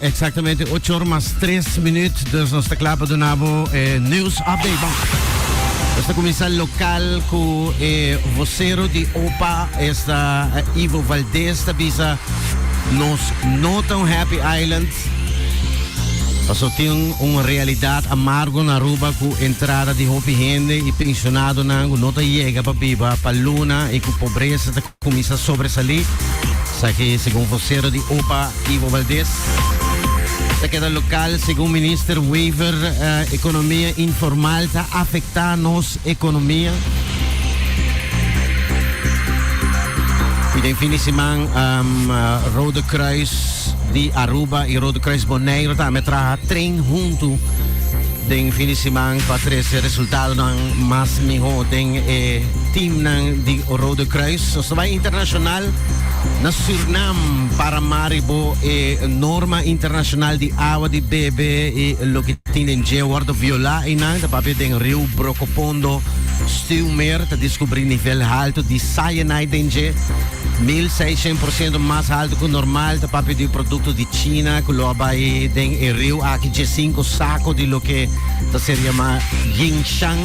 Exactamente 8 horas más 3 minutos. Dus nos está claro de nuevo news update. Esta comissão local com vocero de OPA, esta Ivo Valdez, da bisa nos notam Happy Island. Paso tem uma realidade amargo na Aruba com entrada de hopi gente e pensionado na nota chega para biba para Luna e com pobreza da comissão sobresalir. Aqui, segundo o vocero de OPA, Ivo Valdez. A queda local, segundo o ministro Weaver, economia informal está afetando a nossa economia. E tem fim de semana, Rode Kruis de Aruba e Rode Kruis Bonaire também traz trem junto. Tem fim de semana para ter esse resultado mais melhor. Tem team de Rode Kruis. Nós vai internacional. Na Suriname, Paramaribo, norma internacional de água de bebê e o que tem em guarda violar e nada, papi tem rio Brocopondo, Stuwmeer, te descobrir nível alto de cyanide em 1600% mais alto que o normal, te papi de produto de China, que lo vai tem rio aqui de 5 sacos de lo que seria mais Yingshan,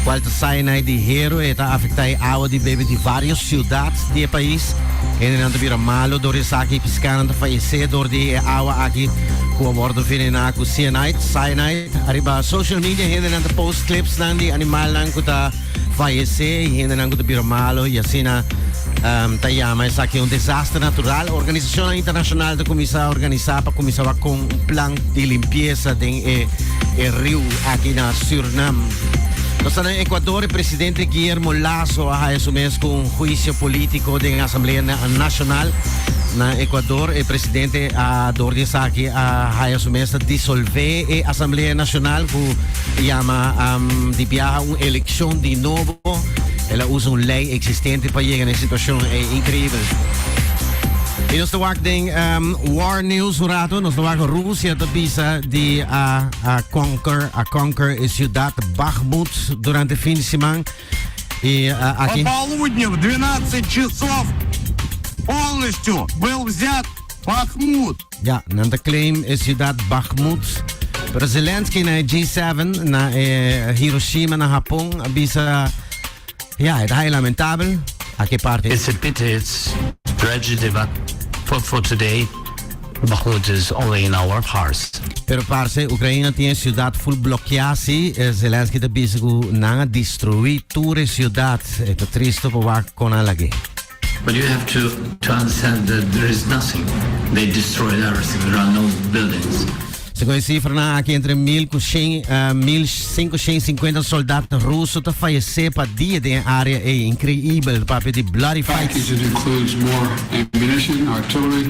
qual te cyanide de hero e tá afetando a água de bebê de várias cidades do país. En dan weer malo door is aqui piscando falecer door die água aqui com bordo vinena com cyanide arriba social media en dan post clips dan die animal lang ko ta falecer en dan ko weer malo e assim na tayama is aqui desastre natural. Organização internacional de comissão organizar para começar com plan de limpeza de rio aqui na Suriname. Nós no Equador, o presidente Guillermo Lasso ha assumido com juízo político da Assembleia Nacional. Na Equador, o presidente Dordis aqui ha assumido dissolver a Assembleia Nacional, que chama de viajar uma eleição de novo. Ela usa uma lei existente para chegar nessa situação incrível. E nós estamos war news rato, nós estamos a Rússia da bisa de conquer a cidade Bakhmut durante o fim de semana. E aqui Пополудни в 12 часов полностью был взят Бахмут. Ja, nanda claim a cidade Bakhmut. Pero Zelensky na G7 na Hiroshima na Japão, bisa ja, het is lamentabel. Aqui parte. It's a pity, it's tragedy, but for today, Bakhmut is only in our hearts. Pero parce, Ucrânia tem a cidade full bloqueada, Zelensky está buscando não destruir toda a cidade. É triste para com a guerra. But you have to understand that there is nothing. They destroyed everything. There are no buildings. Segundo a cifra, aqui entre 1.550 soldados russos que faleceram para dia de área é incrível, papo de bloody fights. Package includes more ammunition, artillery,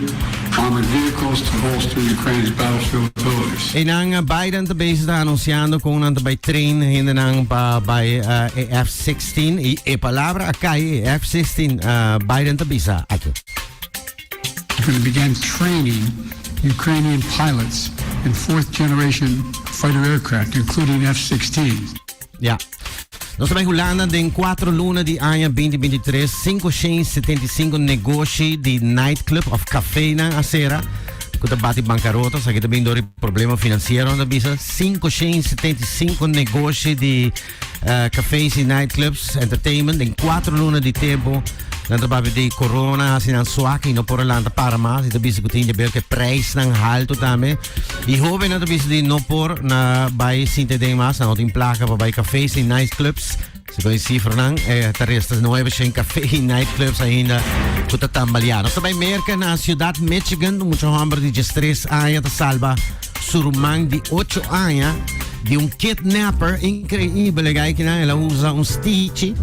armored vehicles to bolster Ukraine's battlefield abilities. E nang Biden também está anunciando com um by train ainda nang by F-16 e a palavra aqui F-16 Biden também está aqui. We're going to begin training Ukrainian pilots in fourth-generation fighter aircraft, including F-16s. Ja. Nós também Holanda tem 4 lunas de ano 2023, 575 negócios de nightclub of café na acera. Que bate bancarrota, aqui também dá problema financeiro na bisa. 575 negócios de cafés e nightclubs, entertainment, em 4 lunas de tempo. Dan trabalho de corona, assim não suaque, não por lá para mais, então bisa que tinha ver que preço não alto também. E jovem não bisa de não por na bai sinte de mais, não tem placa para bai cafés e nightclubs. Se vai cifra não, tarestas não é sem café e nightclubs ainda que está tambaleando. Também merca na cidade de Michigan, muito homem de 3 anos de salva surumang de 8 anos de kidnapper incrível, que ela usa Stitch.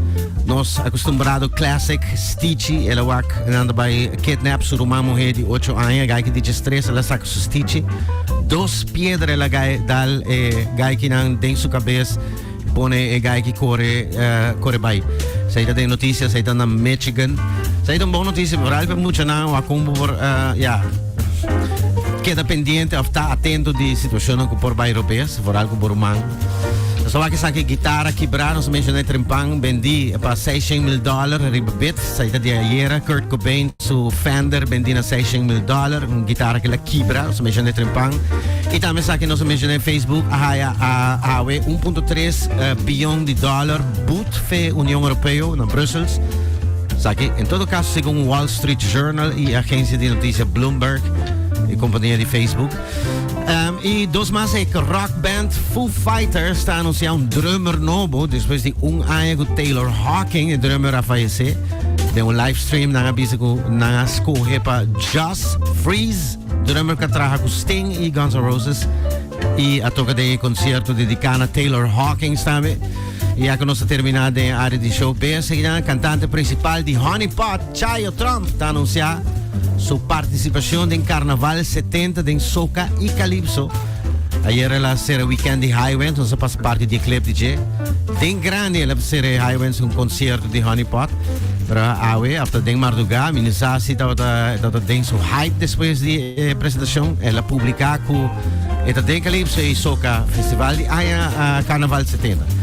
Nós acostumbrado classic Stitch, ela anda by kidnap surumang mulher de 8 anos, que de 3 ela saca su Stitch. 2 pedras ela dal que não tem sua cabeça. Pone que corre by. Saída de notícias, saída na Michigan. Saída boa notícia, por algo muito não, a como por queda pendiente, está atento de situação com por by europeias, por algo por humano. So aqui sabe guitarra quebrar, nós mencionamos trempang, vendi para $600,000 ribabit, saída de ayer, Kurt Cobain, su Fender, vendi na $600,000, guitarra que la quebra, nós mencionamos trempang. E também sabe nós mencionamos Facebook, a 1,3 bilhão de dólares, boot fe União Europeia, na Brussels. Sabe, em todo caso, segundo Wall Street Journal e a agência de notícia Bloomberg e companhia de Facebook. E dos mais é que rock band Foo Fighters está anunciando drummer novo depois de ano com Taylor Hawking, o drummer a falecer. Tem live stream na escorre para Just Freeze, drummer que trabalha com Sting e Guns N' Roses. E a toca de concerto dedicado a Taylor Hawking também. E a nós terminada a área de show. Seguida, cantante principal de Honey Pot, Chayo Trump, está anunciando sua participação em Carnaval 70 em Soca e Calypso. Ayer ela será weekend de Highway, nós faz parte do Club DJ. Tem grande ela será Highway um concerto de Honey Pot. Para awe, after den Marduga, ministrasi dat den so hype depois de apresentação, ela publicar com eta den Calypso e Soca Festival de Carnaval 70.